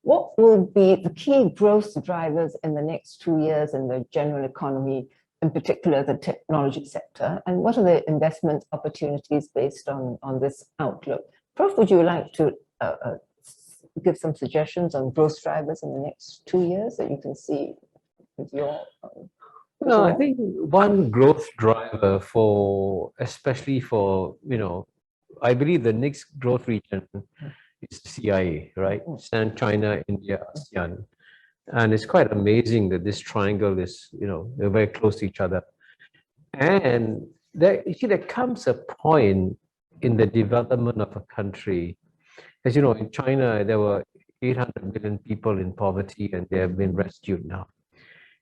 what will be the key growth drivers in the next 2 years in the general economy, in particular the technology sector, and what are the investment opportunities based on this outlook? Prof, would you like to give some suggestions on growth drivers in the next 2 years that you can see with your... No, I think one growth driver especially for, I believe the next growth region is CIA, right? China, India, ASEAN. And it's quite amazing that this triangle is, they're very close to each other. And there comes a point in the development of a country. As you know, in China, there were 800 million people in poverty, and they have been rescued now.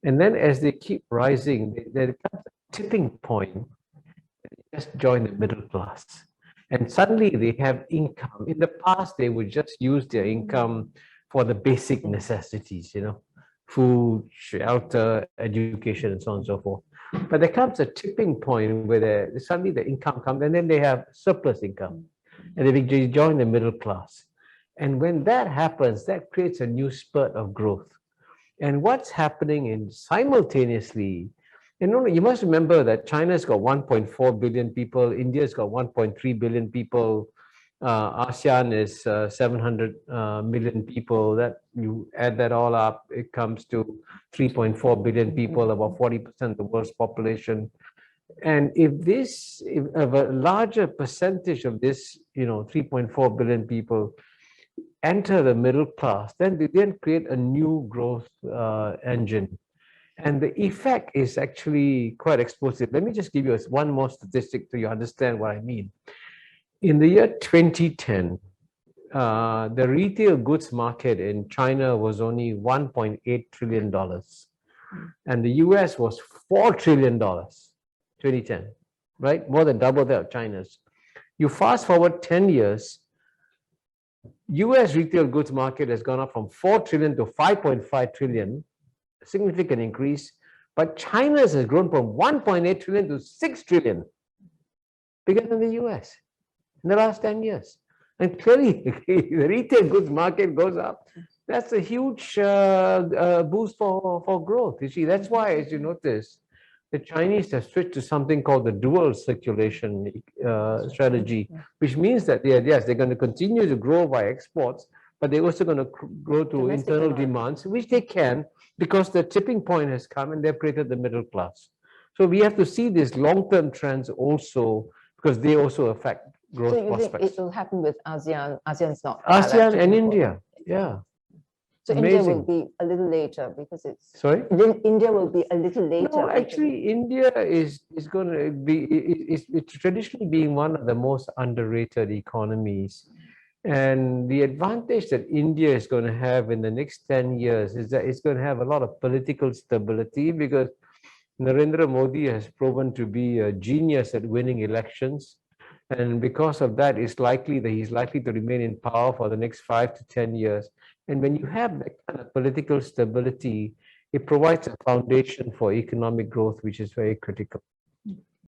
And then as they keep rising, there comes a tipping point. They just join the middle class. And suddenly they have income. In the past, they would just use their income for the basic necessities, food, shelter, education, and so on and so forth. But there comes a tipping point where suddenly the income comes, and then they have surplus income. And they join the middle class. And when that happens, that creates a new spurt of growth. And what's happening simultaneously, you must remember that China's got 1.4 billion people, India's got 1.3 billion people, ASEAN is 700 million people. That you add that all up, it comes to 3.4 billion people, about 40% of the world's population. And if a larger percentage of this, 3.4 billion people enter the middle class, then we create a new growth engine. And the effect is actually quite explosive. Let me just give you one more statistic so you understand what I mean. In the year 2010, the retail goods market in China was only $1.8 trillion. And the US was $4 trillion, 2010, right? More than double that of China's. You fast forward 10 years, US retail goods market has gone up from 4 trillion to 5.5 trillion, a significant increase, but China's has grown from 1.8 trillion to 6 trillion, bigger than the US in the last 10 years. And clearly, the retail goods market goes up. That's a huge boost for growth. You see, that's why, as you notice, the Chinese have switched to something called the dual circulation strategy, which means that yes, they're going to continue to grow by exports, but they're also going to grow to internal demands, which they can, because the tipping point has come and they've created the middle class. So we have to see these long-term trends also, because they also affect growth prospects. So you think it will happen with ASEAN? ASEAN's not. ASEAN and India, yeah. So amazing. India will be a little later because it's... Sorry? India will be a little later. No, actually, India is going to be, it's traditionally being one of the most underrated economies. And the advantage that India is going to have in the next 10 years is that it's going to have a lot of political stability, because Narendra Modi has proven to be a genius at winning elections. And because of that, it's likely that he's likely to remain in power for the next 5 to 10 years. And when you have that kind of political stability, it provides a foundation for economic growth, which is very critical.